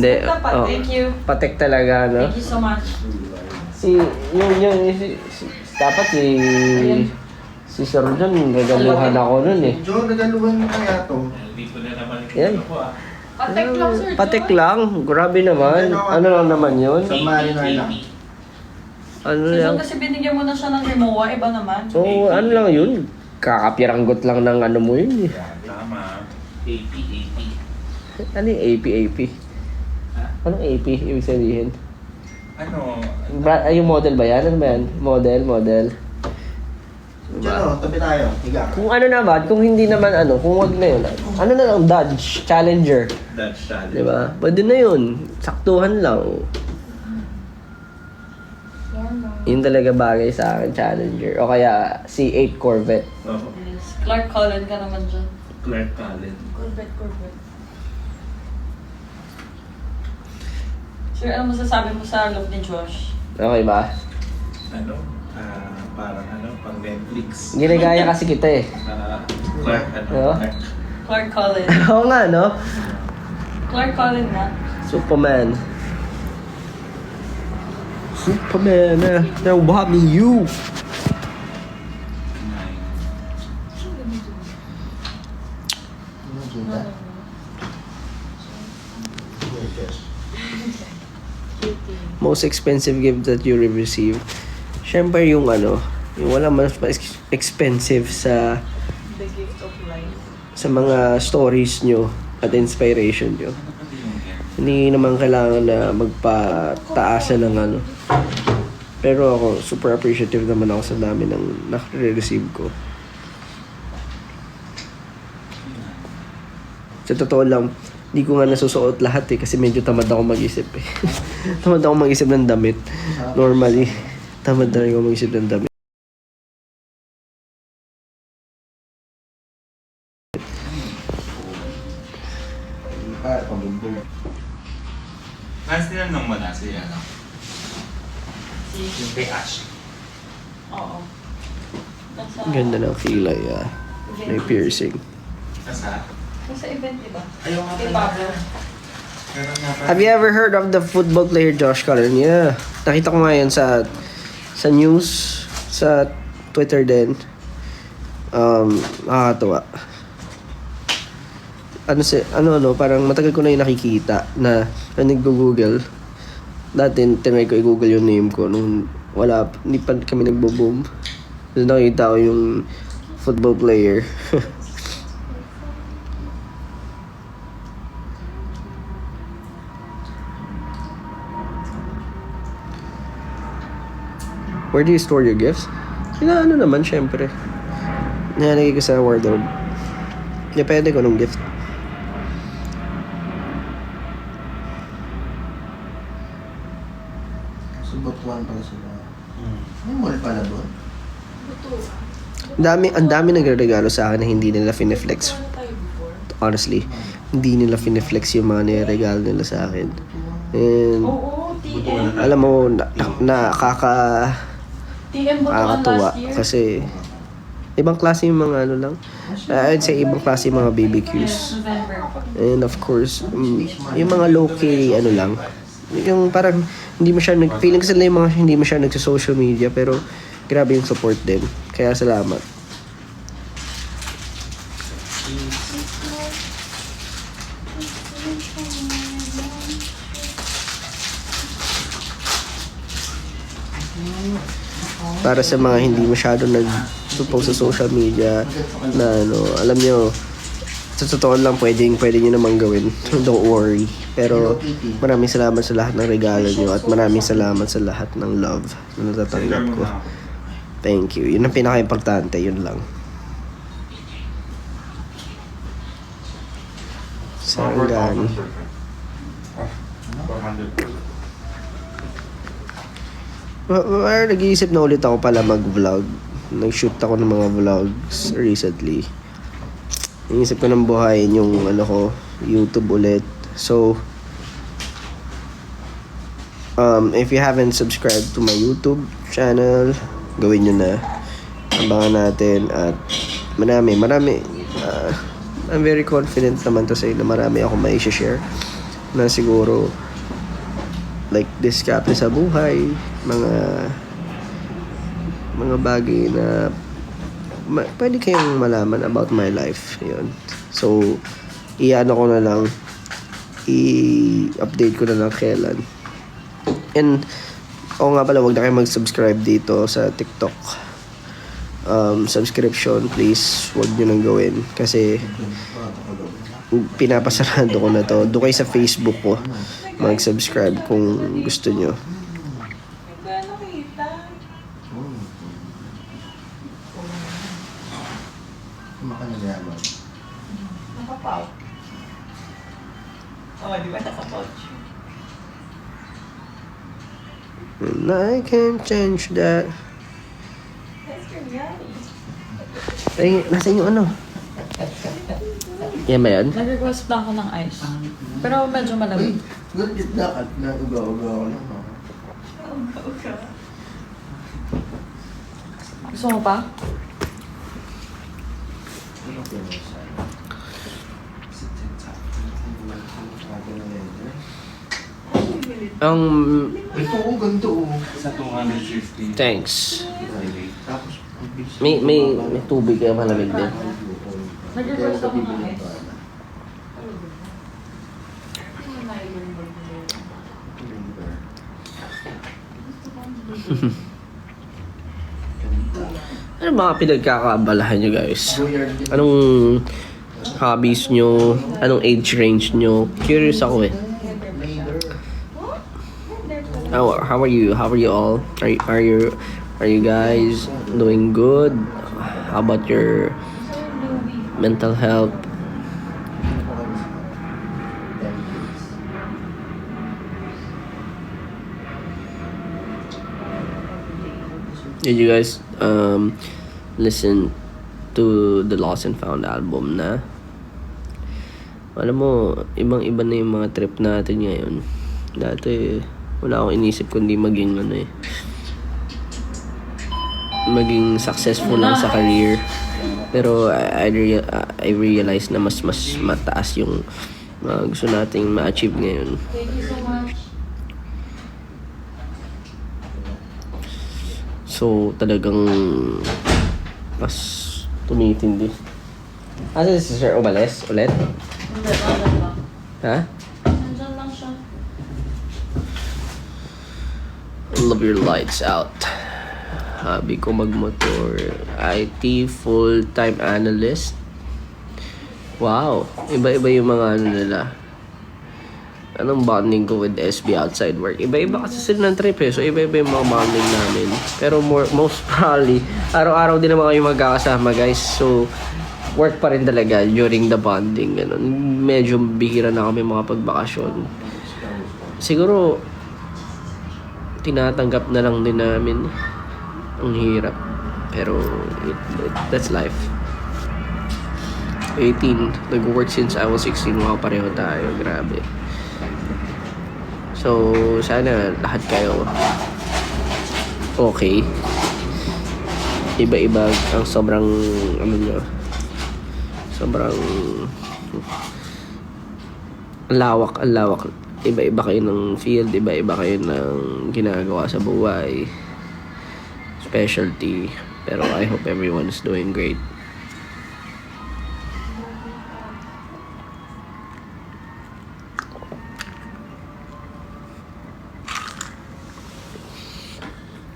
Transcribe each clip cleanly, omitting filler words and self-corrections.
Hindi, Thank you. patek talaga, no? Thank you so much. Dapat si Sir John, nagaluhan ako nun eh. John, nagaluhan mo kaya to. Hindi ko na naman Yan. ko ah. Patek lang, Sir John. Patek lang, grabe naman. Ano lang naman yun? Sa Marina lang. Ano Sir lang? John, kasi binigyan mo na siya ng Rimowa, iba naman. So, ano lang yun? Kakapiranggot lang ng ano mo yun eh. Tama. AP. Ano yung AP? Ha? Anong AP? Ibig sabihin? Ano? Yung model ba yan? Ano ba yan? Model. Diyan o, tabi tayo. Higa ka. Kung ano naman, kung hindi naman ano, kung wag na yun. Ano na lang, Dodge, Challenger. Dutch challenge. Diba? Pwede na yun. Saktuhan lang. Yun talaga bagay sa akin, Challenger. O kaya C8 Corvette. Oh, Yes. Clark Cullen ka naman dyan. Clark Cullen. Corvette. Sir, ano masasabi mo sa love ni Josh? Okay ba? Ano? Parang ano, pang Netflix. Ginagaya kasi kita eh. Clark, Oo. Clark Cullen. Oo nga, no? Clark Cullen na. Superman, now what me you? Ano kita? Most expensive gift that you received? Siyempre yung ano, yung wala mas expensive sa The gift of life. sa mga stories nyo at inspiration nyo. Hindi naman kailangan na magpataasan ng ano. Pero ako, super appreciative naman ako sa dami ng nare-receive ko. Sa totoo lang, di ko nga nasusuot lahat eh kasi medyo tamad ako mag-isip eh. Tamad ako mag-isip ng damit. Normally, tamad na rin ako mag-isip ng damit. Pabumbog. Last tinanong mo na si ano? Si... Yung kay Ash. Oo. Nasa... Ang ganda ng kilay may piercing. Nasa? Nasa event, di ba? Ayaw nga Kay pala. Pablo. Meron nga pala. Have you ever heard of the football player Josh Cullen? Yeah. Nakita ko nga yan sa news, sa Twitter din. Nakakatawa. Parang matagal ko na yung nakikita na nag-google. Dati, tinry ko i-google yung name ko nung hindi pa kami nagbo-boom. Tapos nakita ko yung football player. Where do you store your gifts? Ano naman, syempre. Nilalagay ko sa wardrobe. Depende ko nung gift. Subutuan pala sila. May mall pala doon. Ang dami nagre-regalo sa akin na hindi nila fineflex. Honestly, hindi nila fineflex yung mga niregalo nila sa akin. And, Oo, TM. alam mo, TM Butuan nakakatuwa last year. kasi ibang klase yung mga ano lang. I'd say ibang klase yung mga BBQs. November. And of course, yung mga low-key, ano lang, yung parang hindi masyadong feeling ko sila yung mga hindi masyadong nagsa-social media pero grabe yung support din. Kaya salamat. Para sa mga hindi masyadong nag-post sa social media na ano, alam nyo, sa totoo lang pwede nyo namang gawin. Don't worry. Pero maraming salamat sa lahat ng regalo nyo at maraming salamat sa lahat ng love na natatanggap ko. Thank you. Yun ang pinaka-importante. Yun lang. Sanggan. 400. Nag-iisip na ulit ako pala mag-vlog. Nag-shoot ako ng mga vlogs recently. Inisip ko ng buhayin yung ano ko, YouTube ulit. So, if you haven't subscribed to my YouTube channel, gawin nyo na. Abangan natin at marami. I'm very confident naman to say na marami ako may share na siguro like diskarte sa buhay, mga bagay na pwede kayong malaman about my life. Yun. So, i-ano ko na lang, i-update ko na lang kailan. And, oo nga pala, wag na kayo mag-subscribe dito sa TikTok. Subscription, please, wag nyo nang gawin. Kasi, pinapasarado ko na to. Doon kayo sa Facebook ko, mag-subscribe kung gusto nyo. Hindi ko nakita. Makanagawa. Nakapout. Oo, di ba nakapout siya? And I can't change that. That's biryani. Ay, nasa yung ano? Yan ba yan? Nag-request lang ako ng ice. Pero medyo malamig. Good it na at uga-uga ako lang. Gusto mo pa? Ito oh, ganito oh. Sa 250. Thanks. Tapos, May tubig kaya malamig din. Nag-request ako ng ice. Ano mga pinagkakaabalahan nyo guys? Anong hobbies nyo? Anong age range nyo? Curious ako eh. How are you? How are you all? Are you guys doing good? How about your mental health? Did you guys listen to the Lost and Found album na? Alam mo, ibang-iba na yung mga trip natin ngayon. Dati, wala akong inisip kundi maging maging successful lang sa career. Pero I realize na mas mataas yung gusto nating ma-achieve ngayon. Thank you so much. So, talagang mas tumitindi. Asa si Sir Obales ulit? Hindi, nandyan lang. Ha? Nandyan lang siya. Love your lights out. Hobby ko magmotor. IT full-time analyst. Wow. Iba-iba yung mga ano nila. Anong bonding ko with SB outside work? Iba-iba kasi sila ng trip eh. So, iba-iba yung mga bonding namin. Pero most probably, araw-araw din naman kayo magkakasama guys. So, work pa rin talaga during the bonding. Ganun. Medyo bihira na kami mga pagbakasyon. Siguro, tinatanggap na lang din namin. Ang hirap. Pero, that's life. 18. Nag-work since I was 16. Wow, pareho tayo. Grabe. So, sana lahat kayo okay. Iba-iba ang sobrang ano nyo. Sobrang lawak. Iba-iba kayo ng field, iba-iba kayo ng ginagawa sa buhay. Specialty. Pero I hope everyone is doing great.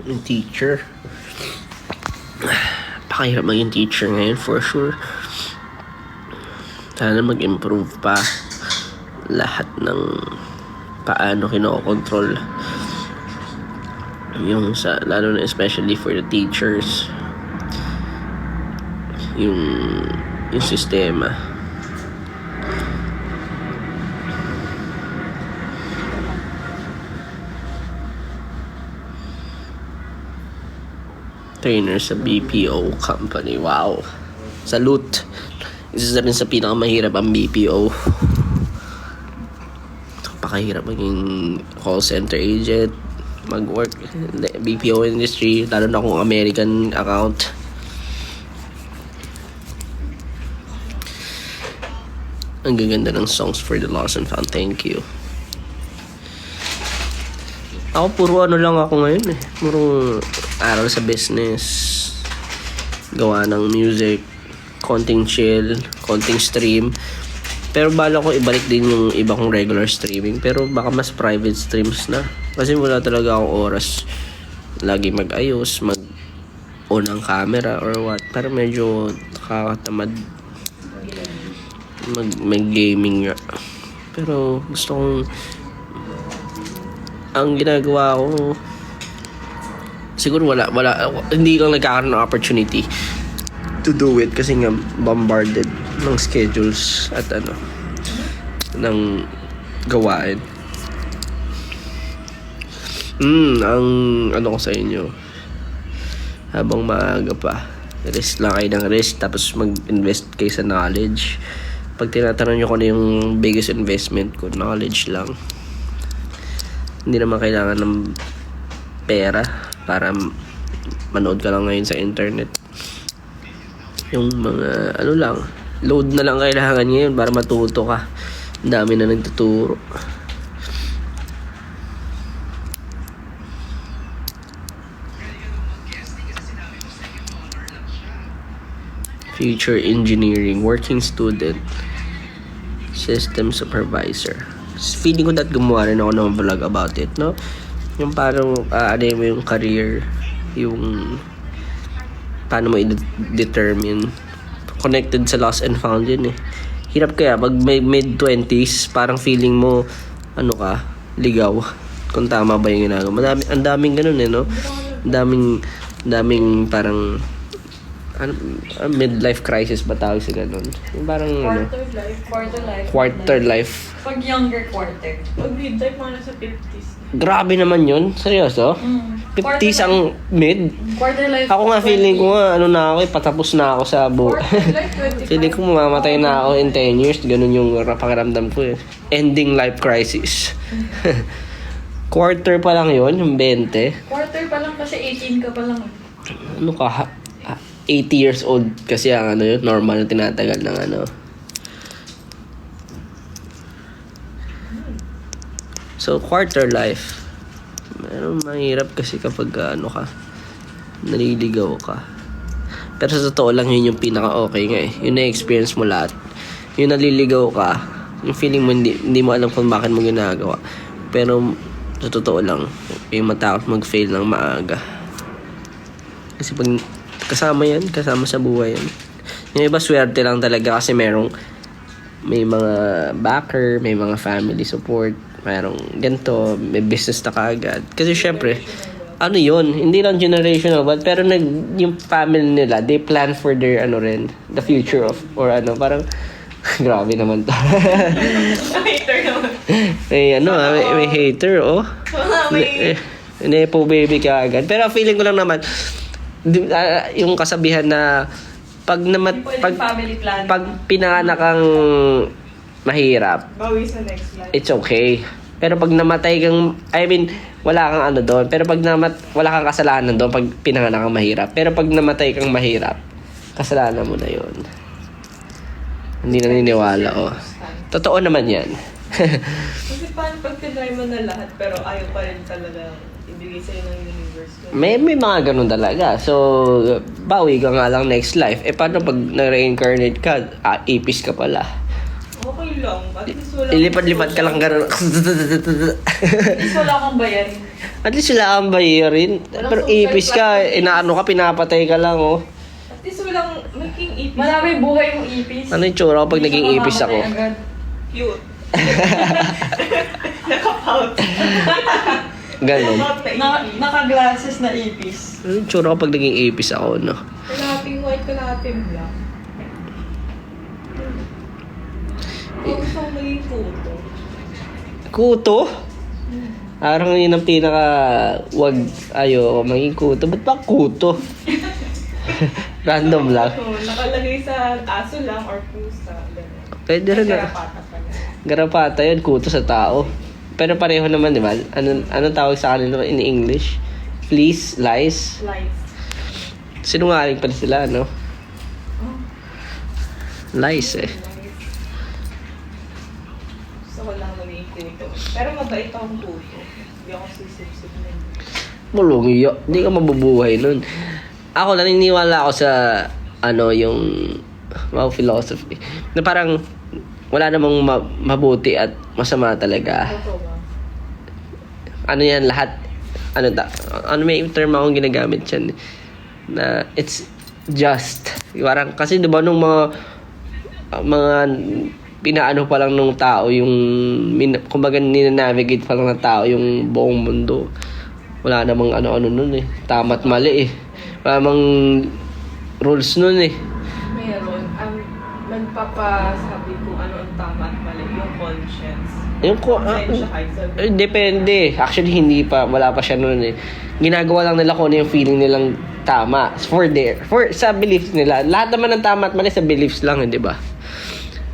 Yung teacher. Pakahirap maging teacher ngayon for sure. Sana mag-improve pa lahat ng paano kinokontrol yung lalo na especially for the teachers yung sistema. Trainer sa BPO company. Wow. Salute. Isa rin sa pinakamahirap ang BPO. Pakahirap maging call center agent, mag-work BPO industry, lalo na kung American account. Ang gaganda ng songs for the Lost and Found. Thank you. Ako puro ano lang ako ngayon eh. Puro aral sa business, gawa ng music, konting chill, konting stream. Pero bala ko ibalik din yung iba kong regular streaming. Pero baka mas private streams na. Kasi wala talaga akong oras lagi mag-ayos, mag-on ang camera or what. Pero medyo nakakatamad mag-gaming nga. Pero gusto kong ang ginagawa ko siguro wala hindi lang nagkakaroon ng opportunity to do it kasi nga bombarded ng schedules at ng gawain. Ang ko sa inyo, habang maaga pa, rest lang kayo ng rest, tapos mag-invest kayo sa knowledge. Pag tinatanong nyo ko na yung biggest investment ko, knowledge lang. Hindi naman kailangan ng pera para manood ka lang ngayon sa internet. Yung mga lang, load na lang kailangan ngayon para matuto ka. Ang dami na nagtuturo. Future engineering, working student, system supervisor. Feeling ko that gumawa rin ako ng vlog about it, no? Yung parang mo yung career, yung paano mo i-determine. Connected sa lost and found yun eh. Hirap kaya pag may mid-20s, parang feeling mo ligaw kung tama ba yung ginagawa. Ang daming ganun eh, no? Daming parang midlife crisis ba tawag sa ganun? Yung parang quarter life. Pag younger quarter. Pag midlife, mga nasa 50s. Grabe naman yun. Seryoso? 50s ang mid? Quarter life. Ako nga feeling ko nga, na ako patapos na ako sa Quarter life, 25. feeling ko mamamatay na ako in 10 years. Ganun yung pakiramdam ko eh. Ending life crisis. Quarter pa lang yun, yung 20. Quarter pa lang kasi 18 ka pa lang. 80 years old kasi ang yun, normal na tinatagal ng So, quarter life. Pero mahirap kasi kapag naliligaw ka. Pero sa totoo lang, yun yung pinaka-okay nga eh. Yun na-experience mo lahat. Yung naliligaw ka, yung feeling mo hindi mo alam kung bakit mo ginagawa. Pero sa totoo lang, yung matakot mag-fail ng maaga. Kasi pag kasama sa buhay yan. Yung iba swerte lang talaga kasi may mga backer, may mga family support, mayroong ganito, may business na kaagad. Kasi syempre, yun, hindi lang generational pero yung family nila, they plan for their the future of, or parang grabe naman to. Hater naman. May hater, nepo baby ka agad. Pero feeling ko lang naman, yung kasabihan na pag family plan. pag pinanganak kang mahirap, Bawi sa next life. it's okay. Pero pag namatay kang, wala kang doon. Pero pag wala kang kasalanan doon pag pinanganak kang mahirap. Pero pag namatay kang mahirap, kasalanan mo na yun. Hindi naniniwala, Totoo naman yan. Kasi paano pag tinry mo na lahat pero ayaw pa rin talaga ibigay sa'yo ng universe? May mga ganun talaga. So, bawi ka nga lang next life. Paano pag na-reincarnate ka, ipis ka pala? Okay lang. At least wala Ilipad-lipad ka lang ganun. At least wala kang bayarin. At least sila ang bayarin. Pero ipis ka, pinapatay ka lang, At least walang maging ipis. Maraming buhay mong ipis. Ano yung tsura ko pag naging ipis ako? Cute. Naka-pout. Ganon. Naka-glasses na ipis. Ano yung tsura ko pag naging ipis ako, no? Kalahating white, kalahating black. Gusto ko maging kuto. Kuto? Parang yun ang maging kuto. Ba't ba kuto? Random lang. Nakalagay sa aso lang or pusa. Pwede rin na. Garapata pa na. Garapata yun, kuto sa tao. Pero pareho naman, di ba? Anong tawag sa kanila in English? Fleas, lies. Lies. Sinungaling pala sila, no? Lies eh. Gusto ko lang maging kuto. Pero mabait akong puto. Hindi ako sisip-sip na yun. Bulong iyo. Hindi ka mabubuhay nun. Ako, naniniwala ako sa, yung mga philosophy. Na parang, wala namang mabuti at masama talaga. Totoo ba? Ano yan, lahat. May term akong ginagamit yan. Na, it's just. Parang, kasi diba nung mga pinaano pa lang nung tao, kumbaga ninanavigate pa lang ng tao yung buong mundo. Wala namang ano-ano nun eh. Tama at mali eh. Wala namang rules nun eh. Mayroon. Ang nagpapasabi kung ano ang tama at mali, yung conscience. Conscience kahit sabi. Depende. Actually, wala pa siya nun eh. Ginagawa lang nila kung ano yung feeling nilang tama. Sa beliefs nila. Lahat naman ng tama at mali sa beliefs lang, di ba?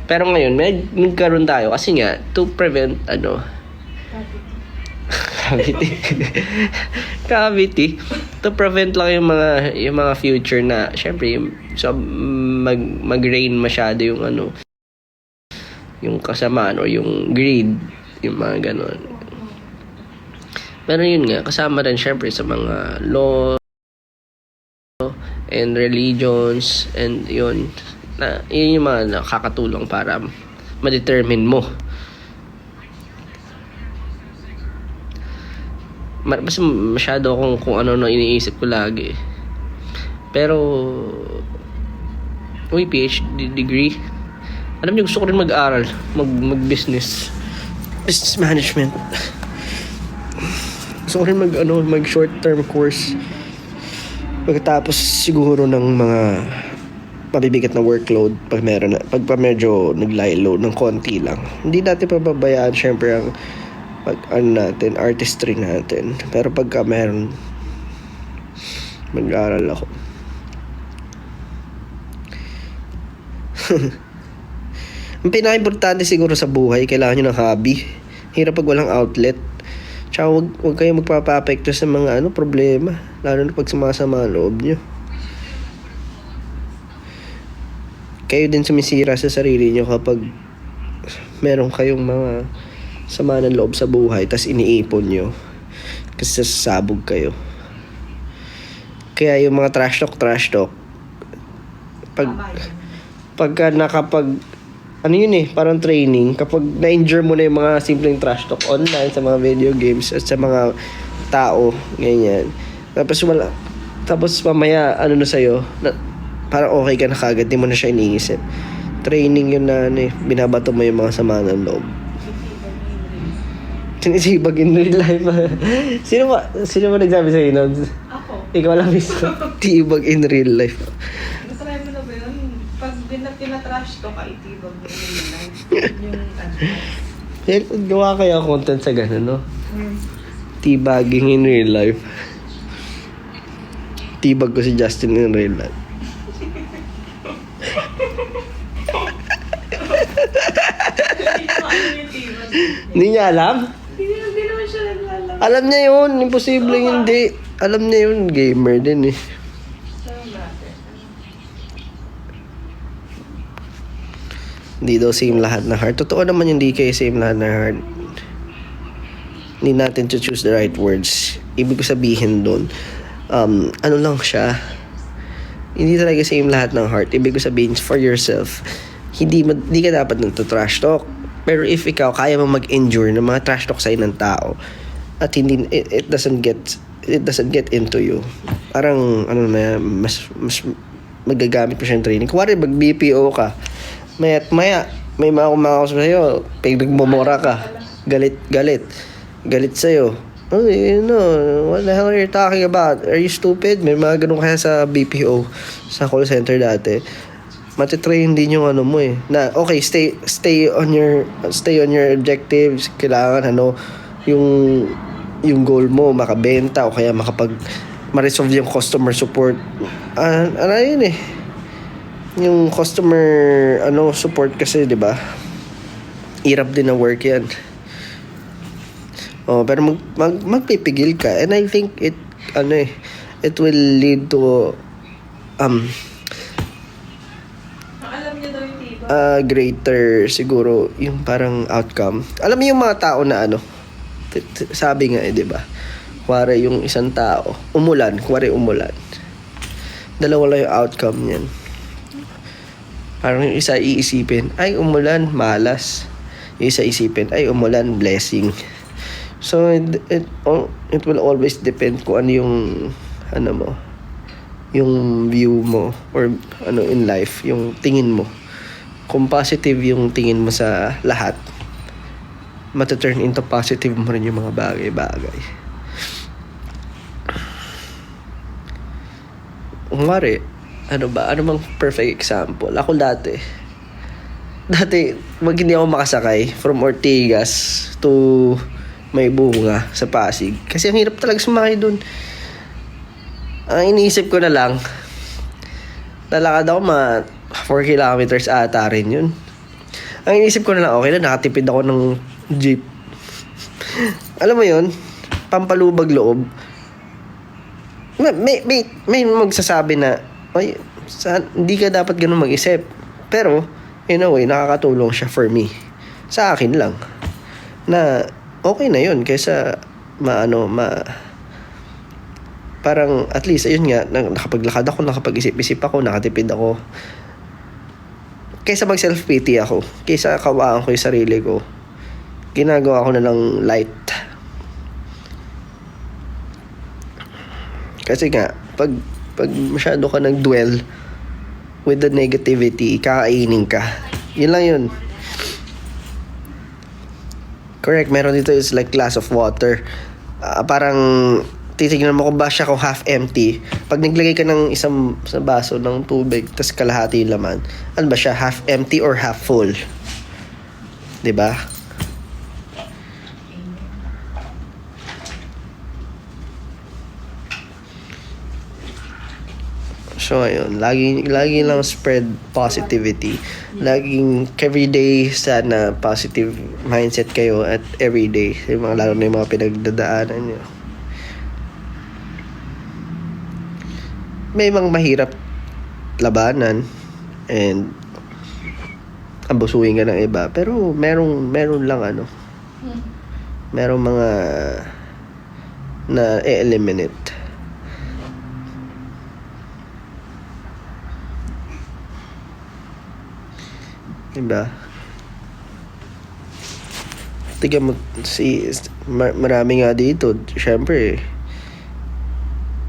Pero ngayon, nagkaroon tayo kasi nga, to prevent, cavity. To prevent lang yung mga future na, syempre, mag-rain masyado yung kasamaan o yung greed, yung mga ganon. Pero yun nga, kasama rin syempre sa mga law and religions and yun yung mga nakakatulong para ma-determine mo. Mas masyado akong kung ano iniisip ko lagi. Pero PhD degree. Alam niyo, gusto ko rin mag-aral, mag-business. Business management. Gusto ko rin mag short-term course. Pagkatapos siguro ng mga mabibigat na workload pag medyo nag-lie low ng konti lang. Hindi natin pababayaan syempre ang artistry natin. Pero pagka meron, mag-aaral ako. Ang pinaka-importante siguro sa buhay, kailangan nyo ng hobby. Hirap pag walang outlet. Tsaka huwag kayo magpapa-apekto sa mga problema. Lalo na pag sumasama ang loob nyo. Kayo din sumisira sa sarili nyo kapag meron kayong mga sama ng loob sa buhay tas iniipon nyo kasi sasabog kayo. Kaya yung mga trash talk pagka parang training, kapag na-injure mo na yung mga simpleng trash talk online sa mga video games at sa mga tao ganyan, tapos mamaya na sa'yo parang okay ka na kagad, di mo na siya iniisip. Training yun na binabato mo yung mga sama ng loob. Sinisibag in real life. Sino ba nagsabi sa'yo nun? Ako. Ikaw lang mismo. Tibag in real life. Nasakay mo na ba yun? Pag tinatrash to ka, itibag mo yung life. Yung Gawa kaya content sa ganun, no? Teabagging in real life. Tibag ko si Justin in real life. Hindi niya alam? Hindi naman siya naglalang. Alam niya yun. Imposible hindi. Alam niya yun. Gamer din eh. Hindi daw same lahat na heart. Totoo naman hindi kayo same lahat na heart. Hindi natin to choose the right words. Ibig ko sabihin doon, lang siya. Hindi talaga same lahat ng heart. Ibig ko sabihin, for yourself, hindi ka dapat nagto-trash talk. Pero if ikaw, kaya mo mag-endure ng mga trash talk sa'yo ng tao, at hindi, it doesn't get into you. Parang, mas magagamit mo siyang training. Kuwari, mag-BPO ka, maya, may mga kumakausap sa'yo, nagmumura ka, galit sa'yo. Oh, what the hell are you talking about? Are you stupid? May mga ganun kaya sa BPO, sa call center dati. Matitrain din yung mo eh. Na, okay, stay on your objectives. Kailangan, yung goal mo, makabenta o kaya ma-resolve yung customer support. Yun eh. Yung customer, support kasi, di ba? Hirap din na work yan. Oh, pero magpipigil ka. And I think it will lead to alam niyo daw yung tiba. greater siguro yung parang outcome. Alam mo yung mga tao na Sabi nga di ba? Kuwari yung isang tao, umulan. Dalawa lang yung outcome niyan. Parang yung isa iisipin, ay umulan, malas. Yung isa isipin, ay umulan, blessing. So, it will always depend kung ano yung, yung view mo, or in life, yung tingin mo. Kung positive yung tingin mo sa lahat, mataturn into positive mo rin yung mga bagay-bagay. Kumari, ano bang perfect example? Ako dati, hindi ako makasakay from Ortigas to May Bunga sa Pasig. Kasi ang hirap talaga sumakay dun. Ang iniisip ko na lang, lalakad ako 4 kilometers ata rin yun. Ang iniisip ko na lang, okay na, nakatipid ako ng jeep. Alam mo yun, pampalubag loob. May magsasabi na, ay, hindi ka dapat ganun mag-isip. Pero, in a way, nakakatulong siya for me. Sa akin lang. Na, okay na yun. Kaysa, parang, at least, ayun nga, nakapaglakad ako, nakapag-isip-isip ako, nakatipid ako. Kaysa mag-self-pity ako, kaysa kawaan ko yung sarili ko, ginagawa ko na lang light. Kasi nga, pag masyado ka nag-dwell with the negativity, kakainin ka. Yun lang yun. Correct, meron dito is like glass of water. Parang titignan mo kung ba siya kung half empty. Pag naglagay ka ng isang baso ng tubig, tas kalahati yung laman, ano ba siya, half empty or half full? 'Di ba? So, ayun. Lagi lang spread positivity. Laging everyday sana positive mindset kayo at everyday. Lalo na yung mga pinagdadaanan nyo. May mga mahirap labanan and abusuin ka ng iba. Pero meron lang merong mga na eliminate. Diba? Tignan mo, marami nga dito, syempre,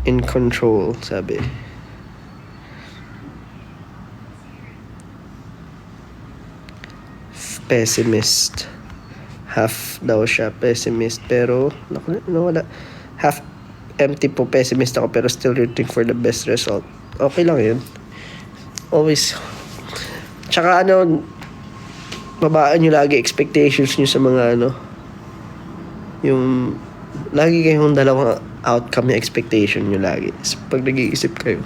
in control, sabi. Pessimist. Half daw siya pessimist, pero, wala. Half empty po, pessimist ako, pero still rooting for the best result. Okay lang yun. Always. Tsaka babaan nyo lagi expectations nyo sa mga yung lagi kayong dalawang outcome yung expectation nyo lagi. So, pag nag-iisip kayo,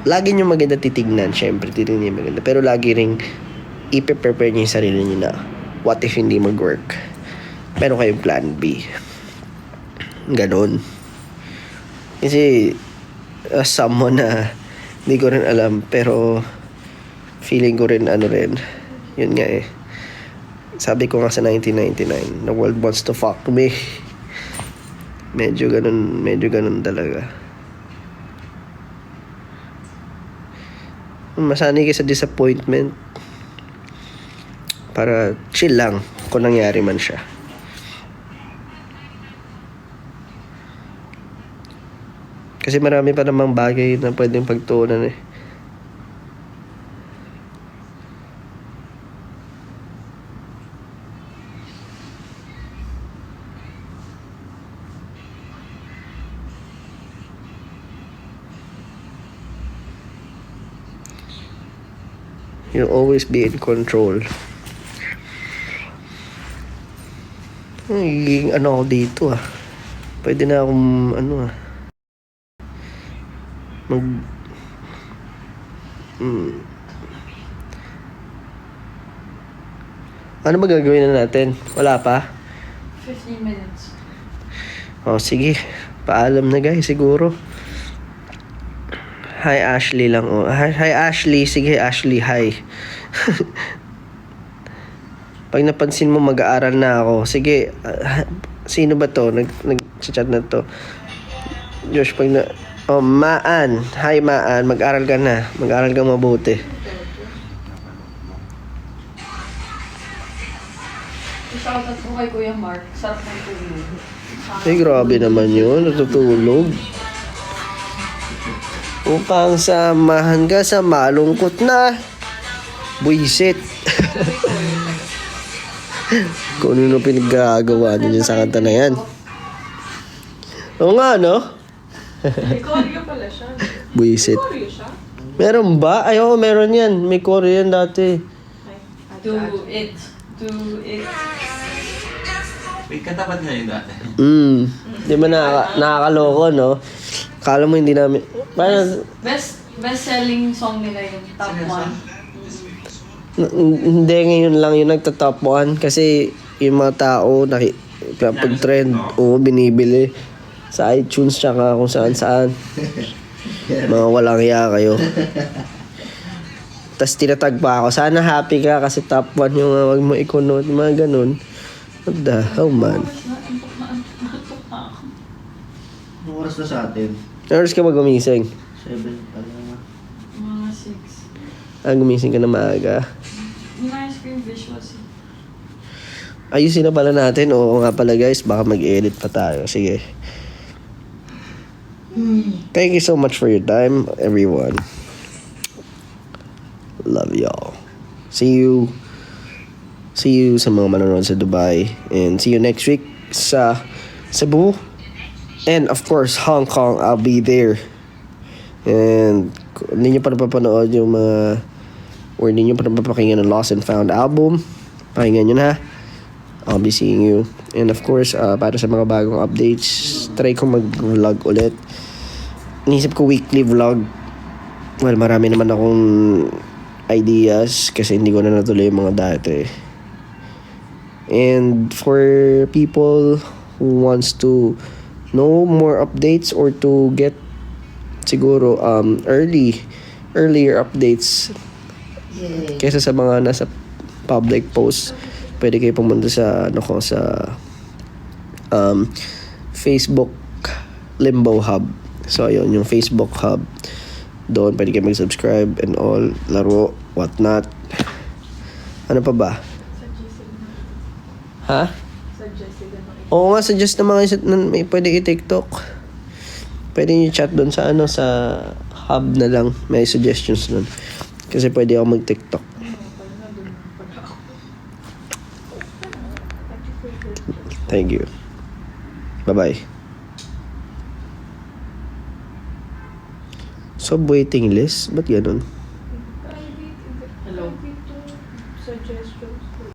lagi nyo maganda titignan, syempre titignan nyo maganda, pero lagi ring i-prepare nyo yung sarili nyo na what if hindi mag-work, meron kayong plan B. Ganon. Kasi as someone na hindi ko rin alam, pero feeling ko rin yun nga sabi ko nga sa 1999, the world wants to fuck me. Medyo ganun talaga. Masanay ka sa disappointment para chill lang kung nangyari man siya. Kasi marami pa namang bagay na pwedeng pagtuunan You'll always be in control. Nagiging ako dito Pwede na akong Ano ba gagawin na natin? Wala pa? 15 minutes. Sige. Paalam na guys, siguro. Hi Ashley lang Hi Ashley. Sige Ashley, hi. Pag napansin mo mag-aaral na ako, sige, sino ba to? Nag-chat na to. Josh, pag na... Oh, Maan. Hi, Maan. Mag-aral ka na. Mag-aral ka mabuti. Shoutout ko kay Kuya Mark. Sarap ng tulog. Ay, grabe naman yun. Natutulog. Upang samahan ka sa malungkot na buisit. Kung ano pinagagawa niyo dyan sa kanta na yan. Oo nga, no? May choreo pala siya. Buisit. Choreo siya? Meron ba? Ay, oo, meron yan. May Korean dati. Do it. Do it. Wait, katapat niya yun dati. Di ba nakakaloko, no? Kala mo hindi namin... Parang... Best-selling song nila yung top 1. Hindi, ngayon lang yung nagta-top 1 kasi yung mga tao pag trend binibili sa iTunes tsaka kung saan mga walang hiya kayo. Tas tinatag pa ako, sana happy ka kasi top 1 yung wag mo i-connote, mga ganun. What the hell, man? Anong oras na sa atin? Oras ka ba gumising? 7 pala. Mga 6. Gumising ka na maaga. Yung ice cream visuals. Ayusin na pala natin. Oo nga pala guys, baka mag-edit pa tayo. Sige. Thank you so much for your time, everyone. Love y'all. See you sa mga manonood sa Dubai. And see you next week sa Cebu. And of course, Hong Kong. I'll be there. And kung hindi nyo pa napapanood yung mga or hindi nyo pa napapakinggan ng Lost and Found album, pakinggan nyo na. I'll be seeing you. And of course, para sa mga bagong updates, try ko mag-vlog ulit. Inisip ko weekly vlog. Well, marami naman akong ideas kasi hindi ko na natuloy yung mga dati. And for people who wants to know more updates or to get siguro earlier updates kaysa sa mga nasa public posts, pwede kayo pumunta sa Facebook Limbo Hub. So ayun, yung Facebook Hub, doon pwede kayo mag-subscribe and all, laro, whatnot. Ano pa ba? Ha? Oo nga, suggest na mga may pwede i-TikTok. Pwede nyo chat doon sa sa hub na lang. May suggestions doon. Kasi pwede ako mag-TikTok. Thank you. Bye-bye. So, waiting list? Ba't ganun? Hello. Suggestions.